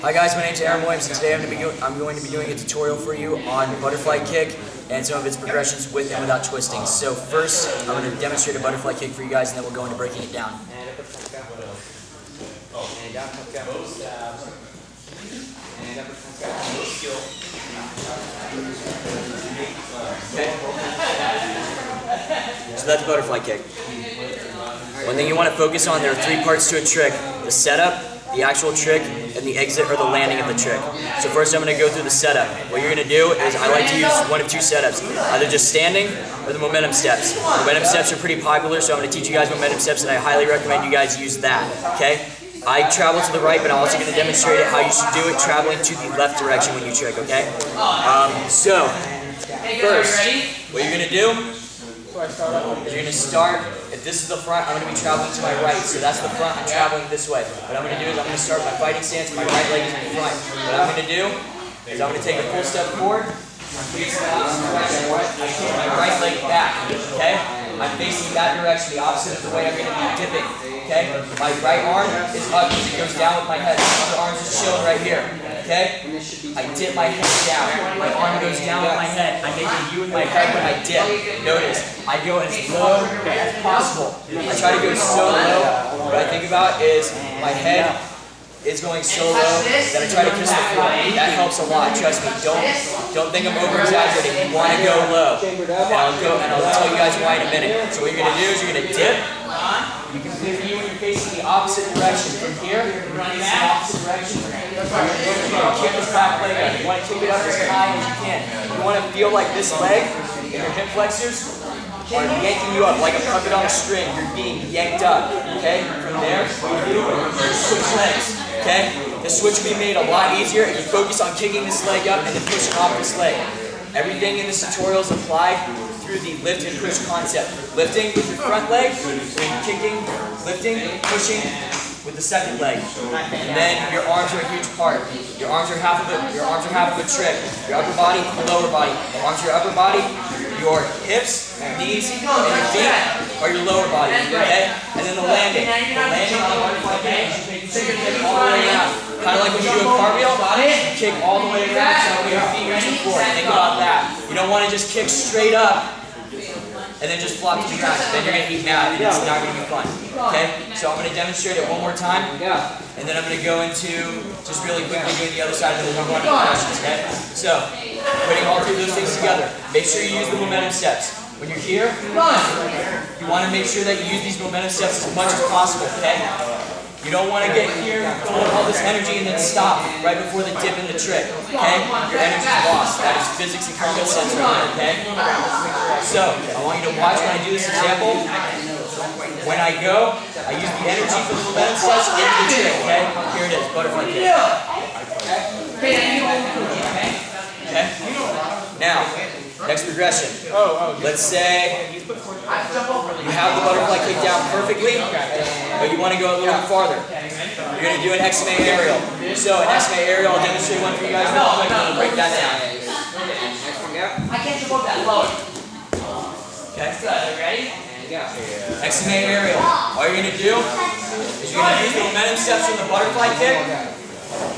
Hi guys, my name is Aaron Williams, and today I'm going to be doing a tutorial for you on butterfly kick and some of its progressions with and without twisting. So first, I'm going to demonstrate a butterfly kick for you guys, and then we'll go into breaking it down. Okay. So that's butterfly kick. One thing you want to focus on, there are three parts to a trick: the setup, the actual trick, and the exit or the landing of the trick. So first I'm going to go through the setup. What you're going to do is, I like to use one of two setups, either just standing or the momentum steps. Momentum steps are pretty popular, so I'm going to teach you guys momentum steps, and I highly recommend you guys use that. Okay? I travel to the right, but I'm also going to demonstrate how you should do it traveling to the left direction when you trick, okay? So, first, what you're going to do is you're going to start, if this is the front, I'm going to be traveling to my right. So that's the front, I'm traveling this way. What I'm going to do is I'm going to start my fighting stance, my right leg is in front. What I'm going to do is I'm going to take a full step forward, I take my right leg back, okay? I'm facing that direction, the opposite of the way I'm going to be dipping, okay? My right arm is up because it goes down with my head. The other arm is chilling right here, okay? I dip my head down. My arm goes down with my head. I make a U with my head when I dip. Notice, I go as low as possible. I try to go so low. What I think about is my head is going so low that I try to kiss the floor. That helps a lot. Trust me. Don't think I'm over-exaggerating. You want to go low. And I'll tell you guys why in a minute. So what you're going to do is you're going to dip. You can pivot when you're facing the opposite direction. From here, you're running the opposite direction. You're going to kick this back leg up. You want to kick it up as high as you can. You want to feel like this leg and your hip flexors are yanking you up like a puppet on a string. You're being yanked up. Okay? From there, what you do is switch legs. Okay? The switch will be made a lot easier if you focus on kicking this leg up and then pushing off this leg. Everything in this tutorial is applied through the lift and push concept. Lifting with your front leg, and kicking, lifting, pushing with the second leg. And then your arms are a huge part. Your arms are half of a trick. Your upper body, your lower body. Your arms are your upper body. Your hips, knees, and your feet are your lower body. Okay? And then the landing. The landing on the butterfly kick, you kick all the way out. Kind of like when you do a cartwheel, you kick all the way around so your feet reach the floor. Think about that. You don't want to just kick straight up and then just flop to the ground. Then you're going to eat mad and it's not going to be fun. Okay? So I'm going to demonstrate it one more time, and then I'm going to go into just really quickly doing the other side, and then we'll go on to questions. Okay? So, putting all three of those things together. Make sure you use the momentum steps. When you're here, you want to make sure that you use these momentum steps as much as possible. Okay? You don't want to get here, full of all this energy, and then stop right before the dip in the trick. Okay? Your energy's lost. That is physics and common sense right there. Okay? So, I want you to watch when I do this example. When I go, I use the energy for the momentum steps into the trick. Okay? Here it is, butterfly kick. Okay? Now, next progression. Let's say you have the butterfly kick down perfectly, but you want to go a little bit farther. You're going to do an XMA aerial. So an XMA aerial, I'll demonstrate one for you guys real quick, and we'll break that down. I can't jump up that low. Okay? Ready? XMA aerial. All you're going to do is you're going to use the momentum steps from the butterfly kick.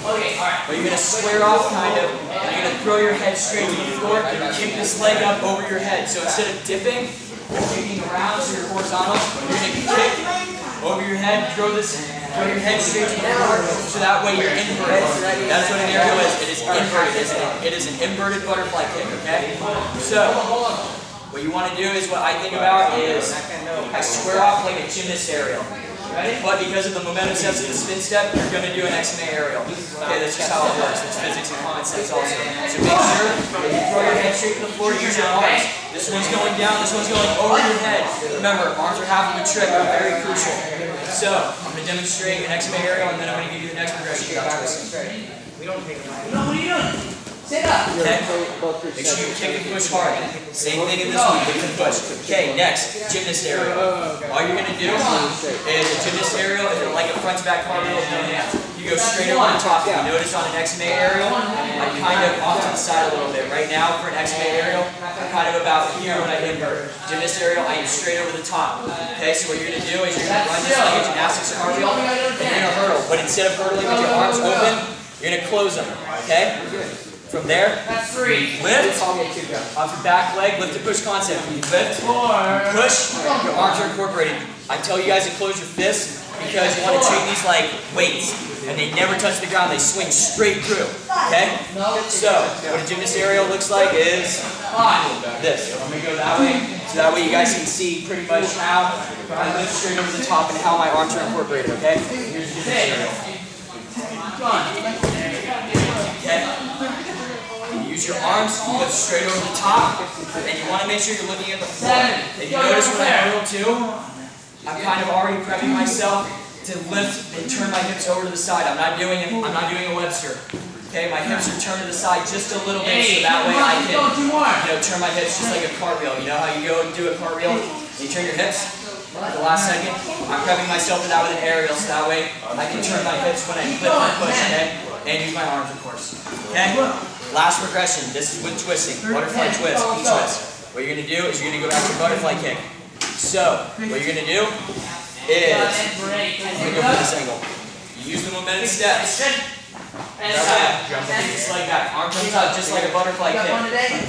Okay, alright. But you're going to square off kind of, and you're going to throw your head straight to the floor and kick this leg up over your head. So instead of dipping, you're kicking around so you're horizontal, you're going to kick over your head, throw your head straight to the floor, so that way you're inverted. That's what an aerial is. It is inverted, isn't it? It is an inverted butterfly kick, okay? So, what you want to do is, what I think about is, I square off like a gymnast aerial. But because of the momentum steps and the spin step, you're going to do an XMA aerial. Okay, that's just how it works. It's physics and common sense also. So make sure that you throw your head straight to the floor, use your arms. This one's going down, this one's going over your head. Remember, arms are half of the trick, they're very crucial. So, I'm going to demonstrate an XMA aerial, and then I'm going to give you the next progression without twisting. No, what are you doing? Sit up. Okay? Make sure you kick and push hard. Same thing in this one, kick and push. Okay, next, gymnast aerial. All you're going to do is a gymnast aerial is like a front to back cartwheel with no hands. You go straight over the top. You notice on an XMA aerial, I'm kind of off to the side a little bit. Right now, for an XMA aerial, I'm kind of about here when I invert. Gymnast aerial, I am straight over the top. Okay, so what you're going to do is you're going to run this like a gymnastics cartwheel, and you're going to hurdle. But instead of hurdling with your arms open, You're gonna close them, okay? From there, That's 3. lift off your back leg, lift to push concept. You lift, push, your arms are incorporated. I tell you guys to close your fists because you want to treat these like weights, and they never touch the ground. They swing straight through. Okay? So what a gymnast aerial looks like is this. I'm gonna go that way, so that way you guys can see pretty much how I lift straight over the top and how my arms are incorporated. Okay? Here's the gymnast aerial. Okay? You use your arms, lift straight over the top, and you want to make sure you're looking at the floor. And you notice when I drill too, I'm kind of already prepping myself to lift and turn my hips over to the side. I'm not doing a Webster. Okay, my hips are turned to the side just a little bit, so that way I can, turn my hips just like a cartwheel. You know how you go and do a cartwheel? You turn your hips at the last second. I'm prepping myself for that with an aerial, so that way I can turn my hips when I lift and push. Okay, and use my arms, of course. Okay. Last progression. This is with twisting. Butterfly twist. Twist. What you're gonna do is you're gonna go back to your butterfly kick. So what you're gonna do is I'm gonna go for this angle. You use the momentum steps. Jump just like that. Arm comes out just like a butterfly kick.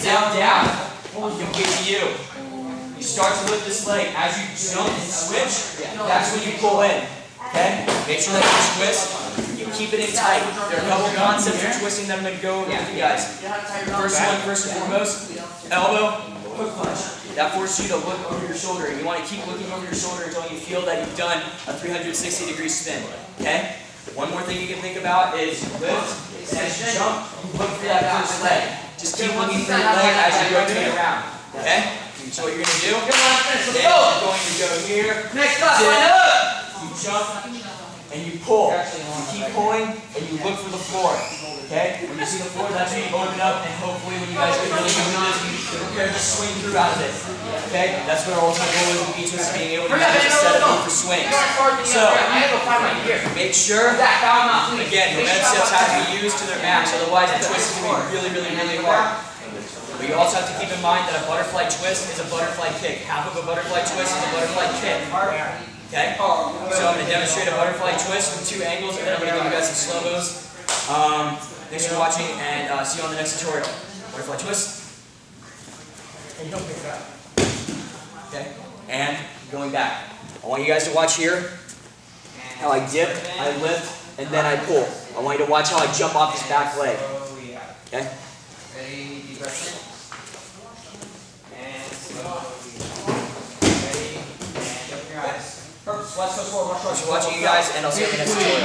Down, down. You get to you. You start to lift this leg as you jump and switch. That's when you pull in. Okay? Make sure that you twist. You keep it in tight. There are a couple concepts of twisting that I'm going to go over with you guys. First one, first and foremost, elbow, hook punch. That forces you to look over your shoulder. And you want to keep looking over your shoulder until you feel that you've done a 360-degree spin. Okay? One more thing you can think about is you lift, and as you jump, you look for that first leg. Just keep looking for your leg as you rotate around. Okay? So what you're going to do is you're going to go here, you jump, and you pull. You keep pulling, and you look for the floor. Okay? When you see the floor, that's when you open up, and hopefully when you guys get really good with this, you're prepared to swing through out of it. Okay? That's what our ultimate goal is with each of us, being able to manage a set up for swings. So, make sure, again, momentum steps have to be used to their max, otherwise the twist is going to be really hard. But you also have to keep in mind that a butterfly twist is a butterfly kick. Half of a butterfly twist is a butterfly kick. Okay? So I'm going to demonstrate a butterfly twist from 2 angles, and then I'm going to give you guys some slow-mos. Thanks for watching, and see you on the next tutorial. Butterfly twist. And don't pick it up. Okay? And going back. I want you guys to watch here how I dip, I lift, and then I pull. I want you to watch how I jump off this back leg. Okay? Ready, deep breath in. And slowly. Ready, and open your eyes. Perfect. So let's go forward. Thanks for watching, you guys, and I'll see you in the next tutorial.